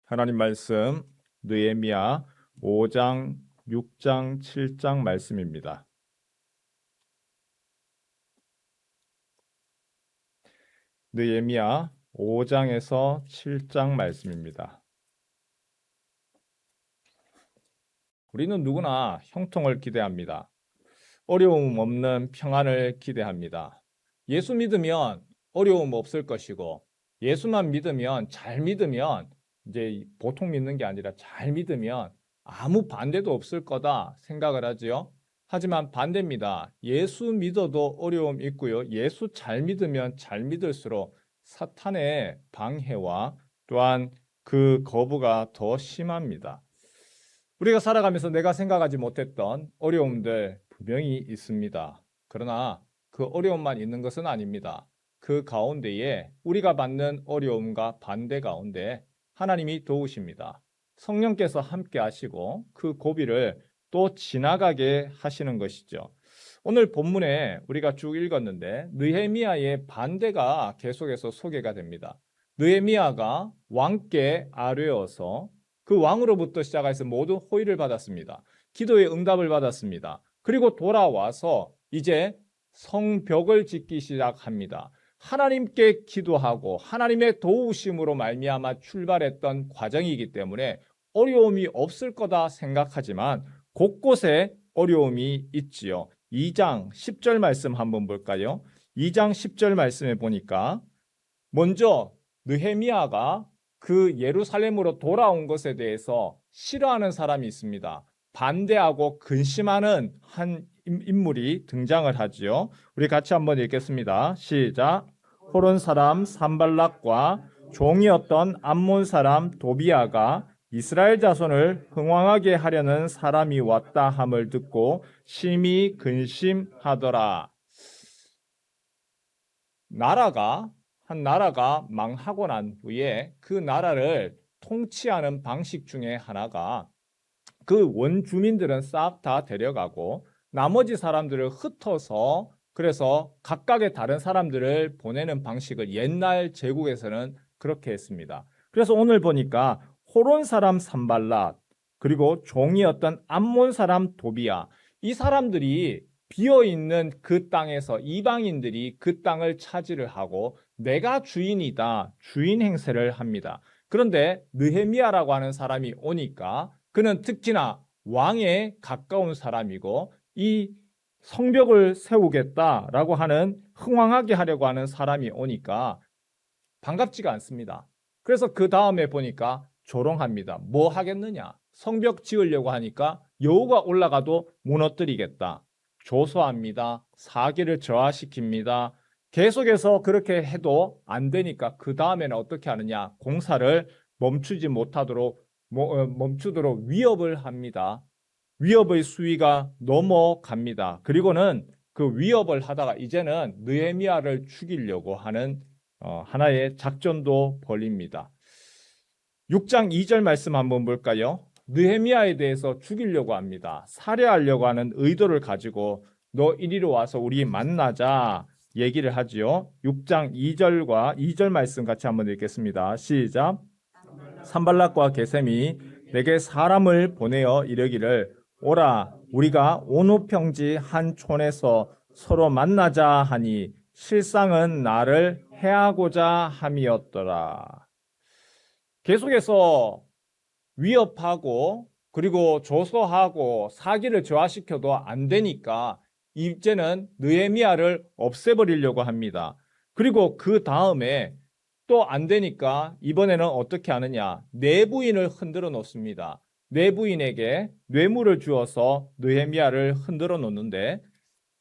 하나님 말씀 느헤미야 5장, 6장, 7장 말씀입니다. 느헤미야 5장에서 7장 말씀입니다. 우리는 누구나 형통을 기대합니다. 어려움 없는 평안을 기대합니다. 예수 믿으면 어려움 없을 것이고, 예수만 믿으면, 잘 믿으면, 이제 보통 믿는 게 아니라 잘 믿으면 아무 반대도 없을 거다 생각을 하지요. 하지만 반대입니다. 예수 믿어도 어려움 있고요. 예수 잘 믿으면 잘 믿을수록 사탄의 방해와 또한 그 거부가 더 심합니다. 우리가 살아가면서 내가 생각하지 못했던 어려움들 분명히 있습니다. 그러나 그 어려움만 있는 것은 아닙니다. 그 가운데에 우리가 받는 어려움과 반대 가운데 하나님이 도우십니다. 성령께서 함께 하시고 그 고비를 또 지나가게 하시는 것이죠. 오늘 본문에 우리가 쭉 읽었는데 느헤미야의 반대가 계속해서 소개가 됩니다. 느헤미야가 왕께 아뢰어서 그 왕으로부터 시작해서 모든 호의를 받았습니다. 기도의 응답을 받았습니다. 그리고 돌아와서 이제 성벽을 짓기 시작합니다. 하나님께 기도하고 하나님의 도우심으로 말미암아 출발했던 과정이기 때문에 어려움이 없을 거다 생각하지만 곳곳에 어려움이 있지요. 2장 10절 말씀 한번 볼까요? 2장 10절 말씀에 보니까 먼저 느헤미야가 그 예루살렘으로 돌아온 것에 대해서 싫어하는 사람이 있습니다. 반대하고 근심하는 한 인물이 등장을 하지요. 우리 같이 한번 읽겠습니다. 시작. 호론 사람 산발락과 종이었던 암몬 사람 도비아가 이스라엘 자손을 흥왕하게 하려는 사람이 왔다 함을 듣고 심히 근심하더라. 한 나라가 망하고 난 후에 그 나라를 통치하는 방식 중에 하나가 그 원주민들은 싹 다 데려가고 나머지 사람들을 흩어서 그래서 각각의 다른 사람들을 보내는 방식을 옛날 제국에서는 그렇게 했습니다. 그래서 오늘 보니까 호론 사람 산발랏 그리고 종이었던 암몬 사람 도비야 이 사람들이 비어있는 그 땅에서 이방인들이 그 땅을 차지를 하고 내가 주인이다 주인 행세를 합니다. 그런데 느헤미야라고 하는 사람이 오니까 그는 특히나 왕에 가까운 사람이고 이 성벽을 세우겠다라고 하는 흥왕하게 하려고 하는 사람이 오니까 반갑지가 않습니다. 그래서 그 다음에 보니까 조롱합니다. 뭐 하겠느냐? 성벽 지으려고 하니까 여호가 올라가도 무너뜨리겠다. 조소합니다. 사기를 저하시킵니다. 계속해서 그렇게 해도 안 되니까 그 다음에는 어떻게 하느냐? 공사를 멈추도록 위협을 합니다. 위협의 수위가 넘어갑니다. 그리고는 그 위협을 하다가 이제는 느헤미야를 죽이려고 하는 하나의 작전도 벌입니다. 6장 2절 말씀 한번 볼까요? 느헤미야에 대해서 죽이려고 합니다. 살해하려고 하는 의도를 가지고 너 이리로 와서 우리 만나자 얘기를 하지요. 6장 2절과 2절 말씀 같이 한번 읽겠습니다. 시작. 산발락과 게셈이 내게 사람을 보내어 이르기를 오라 우리가 온우평지 한 촌에서 서로 만나자 하니 실상은 나를 해하고자 함이었더라. 계속해서 위협하고 그리고 조소하고 사기를 저하시켜도 안 되니까 이제는 느헤미야를 없애버리려고 합니다. 그리고 그 다음에 또 안 되니까 이번에는 어떻게 하느냐? 내부인을 흔들어 놓습니다. 내부인에게 뇌물을 주어서 느헤미야를 흔들어 놓는데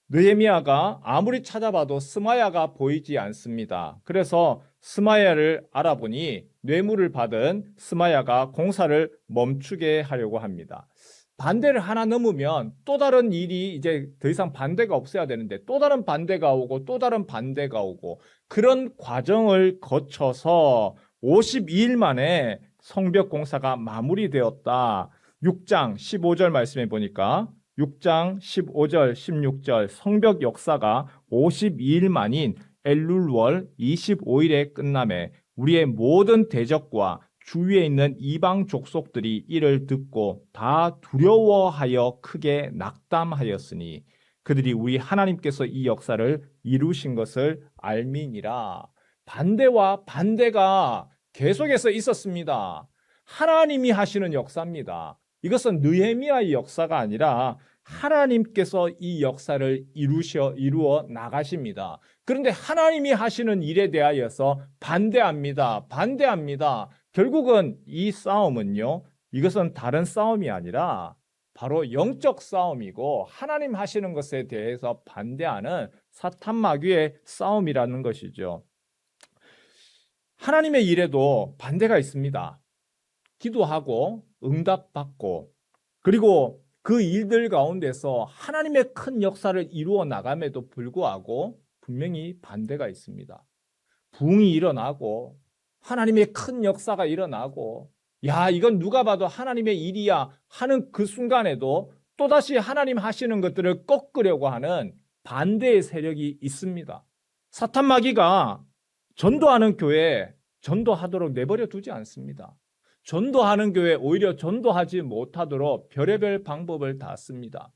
느헤미야가 아무리 찾아봐도 스마야가 보이지 않습니다. 그래서 스마야를 알아보니 뇌물을 받은 스마야가 공사를 멈추게 하려고 합니다. 반대를 하나 넘으면 또 다른 일이 이제 더 이상 반대가 없어야 되는데 또 다른 반대가 오고 또 다른 반대가 오고 그런 과정을 거쳐서 52일 만에 성벽 공사가 마무리되었다. 6장 15절 말씀해 보니까 6장 15절 16절 성벽 역사가 52일 만인 엘룰월 25일에 끝남에 우리의 모든 대적과 주위에 있는 이방 족속들이 이를 듣고 다 두려워하여 크게 낙담하였으니 그들이 우리 하나님께서 이 역사를 이루신 것을 알미니라. 반대와 반대가 계속해서 있었습니다. 하나님이 하시는 역사입니다. 이것은 느헤미야의 역사가 아니라 하나님께서 이 역사를 이루어 나가십니다. 그런데 하나님이 하시는 일에 대하여서 반대합니다. 반대합니다. 결국은 이 싸움은요, 이것은 다른 싸움이 아니라 바로 영적 싸움이고 하나님 하시는 것에 대해서 반대하는 사탄 마귀의 싸움이라는 것이죠. 하나님의 일에도 반대가 있습니다. 기도하고 응답받고 그리고 그 일들 가운데서 하나님의 큰 역사를 이루어 나감에도 불구하고 분명히 반대가 있습니다. 부흥이 일어나고 하나님의 큰 역사가 일어나고 야, 이건 누가 봐도 하나님의 일이야 하는 그 순간에도 또다시 하나님 하시는 것들을 꺾으려고 하는 반대의 세력이 있습니다. 사탄 마귀가 전도하는 교회에 전도하도록 내버려 두지 않습니다. 전도하는 교회 오히려 전도하지 못하도록 별의별 방법을 다 씁니다.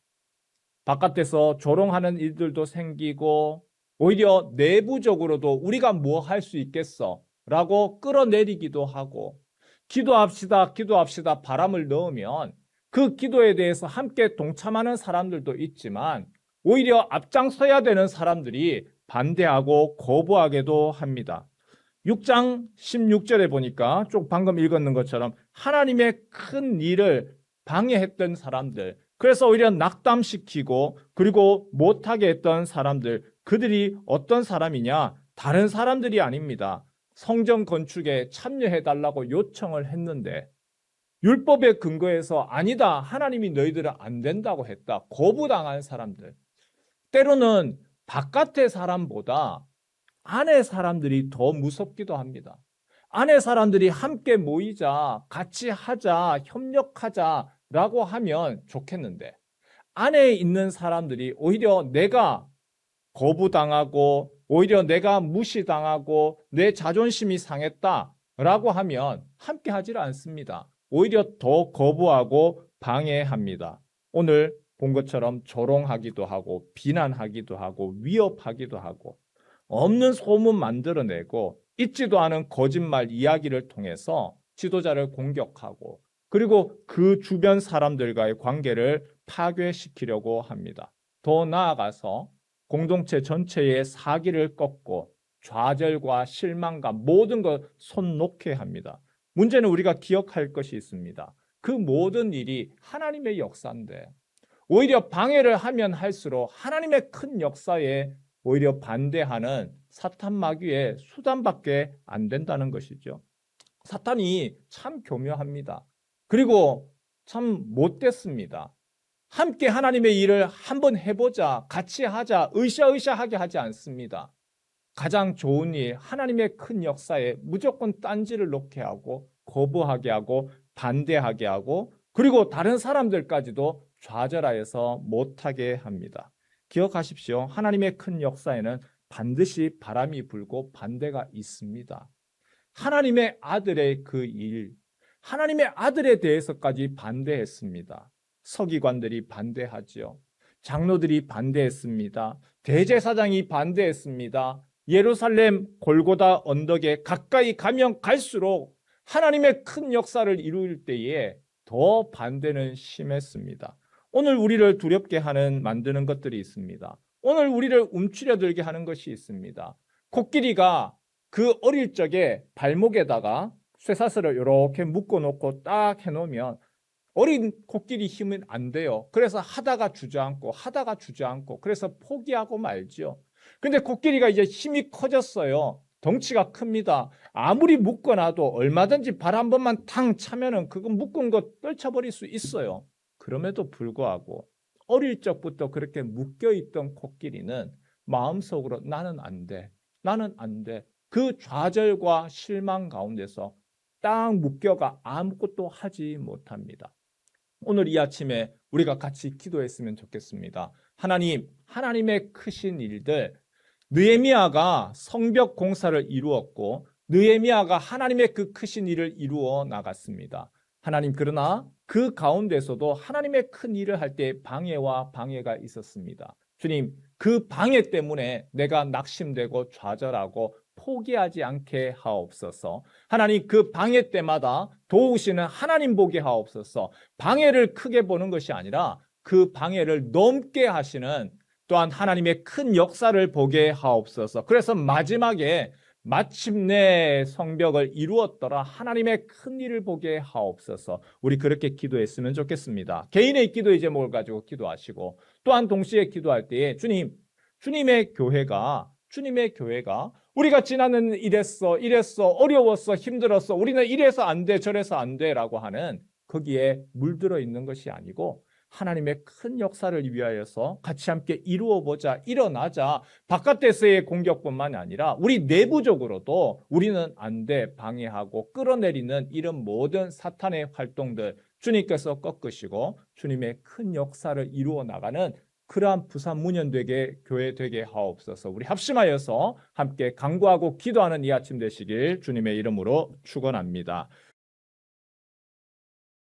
바깥에서 조롱하는 일들도 생기고 오히려 내부적으로도 우리가 뭐 할 수 있겠어 라고 끌어내리기도 하고 기도합시다 기도합시다 바람을 넣으면 그 기도에 대해서 함께 동참하는 사람들도 있지만 오히려 앞장서야 되는 사람들이 반대하고 거부하게도 합니다. 6장 16절에 보니까 쭉 방금 읽었는 것처럼 하나님의 큰 일을 방해했던 사람들, 그래서 오히려 낙담시키고 그리고 못하게 했던 사람들, 그들이 어떤 사람이냐? 다른 사람들이 아닙니다. 성전 건축에 참여해달라고 요청을 했는데 율법에 근거해서 아니다, 하나님이 너희들은 안 된다고 했다, 거부당한 사람들. 때로는 바깥의 사람보다 안의 사람들이 더 무섭기도 합니다. 안의 사람들이 함께 모이자, 같이 하자, 협력하자라고 하면 좋겠는데 안에 있는 사람들이 오히려 내가 거부당하고 오히려 내가 무시당하고 내 자존심이 상했다라고 하면 함께 하질 않습니다. 오히려 더 거부하고 방해합니다. 오늘 본 것처럼 조롱하기도 하고 비난하기도 하고 위협하기도 하고 없는 소문 만들어내고 있지도 않은 거짓말 이야기를 통해서 지도자를 공격하고 그리고 그 주변 사람들과의 관계를 파괴시키려고 합니다. 더 나아가서 공동체 전체의 사기를 꺾고 좌절과 실망감 모든 것 손 놓게 합니다. 문제는 우리가 기억할 것이 있습니다. 그 모든 일이 하나님의 역사인데 오히려 방해를 하면 할수록 하나님의 큰 역사에 오히려 반대하는 사탄 마귀의 수단밖에 안 된다는 것이죠. 사탄이 참 교묘합니다. 그리고 참 못됐습니다. 함께 하나님의 일을 한번 해보자, 같이 하자, 으쌰으쌰하게 하지 않습니다. 가장 좋은 일, 하나님의 큰 역사에 무조건 딴지를 놓게 하고 거부하게 하고 반대하게 하고 그리고 다른 사람들까지도 좌절하여서 못하게 합니다. 기억하십시오. 하나님의 큰 역사에는 반드시 바람이 불고 반대가 있습니다. 하나님의 아들의 그 일, 하나님의 아들에 대해서까지 반대했습니다. 서기관들이 반대하지요. 장로들이 반대했습니다. 대제사장이 반대했습니다. 예루살렘 골고다 언덕에 가까이 가면 갈수록 하나님의 큰 역사를 이룰 때에 더 반대는 심했습니다. 오늘 우리를 두렵게 만드는 것들이 있습니다. 오늘 우리를 움츠려들게 하는 것이 있습니다. 코끼리가 그 어릴 적에 발목에다가 쇠사슬을 이렇게 묶어놓고 딱 해놓으면 어린 코끼리 힘은 안 돼요. 그래서 하다가 주저앉고 그래서 포기하고 말지요. 근데 코끼리가 이제 힘이 커졌어요. 덩치가 큽니다. 아무리 묶어놔도 얼마든지 발 한 번만 탕 차면은 그거 묶은 거 떨쳐버릴 수 있어요. 그럼에도 불구하고 어릴 적부터 그렇게 묶여있던 코끼리는 마음속으로 나는 안 돼. 그 좌절과 실망 가운데서 딱 묶여가 아무것도 하지 못합니다. 오늘 이 아침에 우리가 같이 기도했으면 좋겠습니다. 하나님, 하나님의 크신 일들, 느헤미야가 성벽 공사를 이루었고 느헤미야가 하나님의 그 크신 일을 이루어 나갔습니다. 하나님, 그러나 그 가운데서도 하나님의 큰 일을 할 때 방해와 방해가 있었습니다. 주님, 그 방해 때문에 내가 낙심되고 좌절하고 포기하지 않게 하옵소서. 하나님, 그 방해 때마다 도우시는 하나님 보게 하옵소서. 방해를 크게 보는 것이 아니라 그 방해를 넘게 하시는 또한 하나님의 큰 역사를 보게 하옵소서. 그래서 마침내 성벽을 이루었더라. 하나님의 큰 일을 보게 하옵소서. 우리 그렇게 기도했으면 좋겠습니다. 개인의 기도의 제목을 가지고 기도하시고 또한 동시에 기도할 때에 주님의 교회가 우리가 지나는 이랬어 어려웠어 힘들었어 우리는 이래서 안 돼 저래서 안 돼라고 하는 거기에 물들어 있는 것이 아니고 하나님의 큰 역사를 위하여서 같이 함께 이루어보자, 일어나자. 바깥에서의 공격뿐만 아니라 우리 내부적으로도 우리는 안 돼 방해하고 끌어내리는 이런 모든 사탄의 활동들 주님께서 꺾으시고 주님의 큰 역사를 이루어 나가는 그러한 부산 문현되게 교회 되게 하옵소서. 우리 합심하여서 함께 간구하고 기도하는 이 아침 되시길 주님의 이름으로 축원합니다.